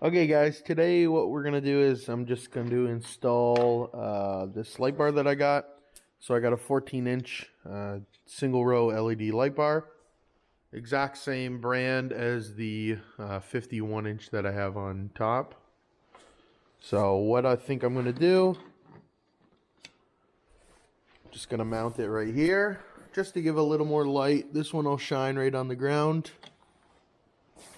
Okay guys, today what we're going to do is I'm just going to install this light bar that I got. So I got a 14-inch single row LED light bar. Exact same brand as the 51-inch that I have on top. So what I think I'm going to do, just going to mount it right here just to give a little more light. This one will shine right on the ground.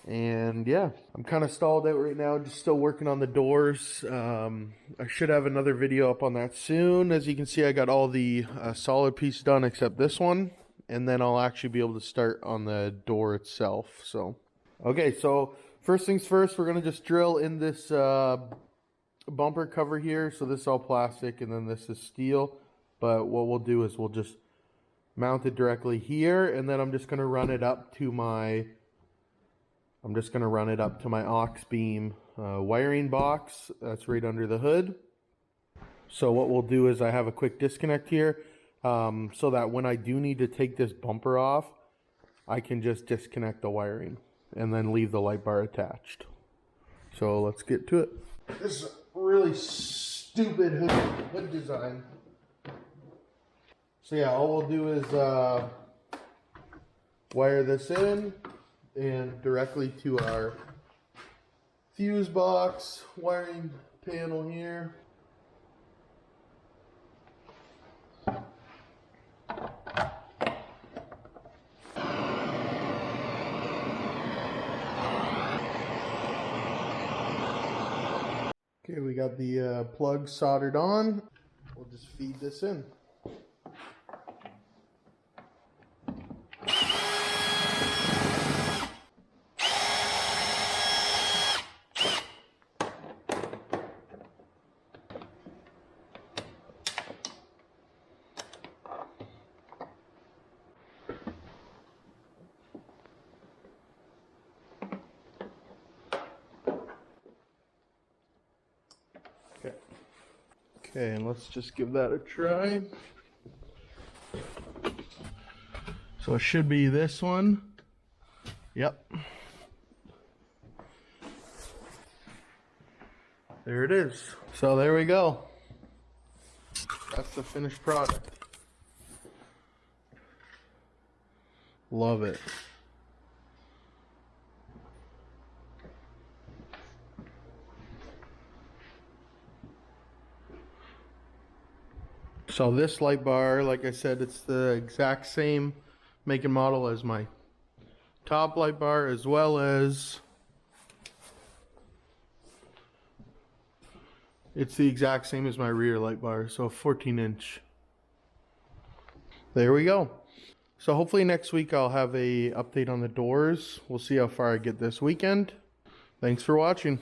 And yeah, I'm kind of stalled out right now, just still working on the doors. I should have another video up on that soon. As you can see, I got all the solid pieces done except this one, and then I'll actually be able to start on the door itself. So okay, so first things first, we're gonna just drill in this bumper cover here. So this is all plastic and then this is steel, but what we'll do is we'll just mount it directly here, and then I'm just gonna run it up to my AuxBeam wiring box that's right under the hood. So what we'll do is I have a quick disconnect here so that when I do need to take this bumper off, I can just disconnect the wiring and then leave the light bar attached. So let's get to it. This is a really stupid hood design. So yeah, all we'll do is wire this in and directly to our fuse box wiring panel here. Okay, we got the plug soldered on. We'll just feed this in. Okay, and let's just give that a try. So it should be this one. Yep. There it is. So there we go. That's the finished product. Love it. So this light bar, like I said, it's the exact same make and model as my top light bar, as well as it's the exact same as my rear light bar, so 14-inch. There we go. So hopefully next week I'll have a update on the doors. We'll see how far I get this weekend. Thanks for watching.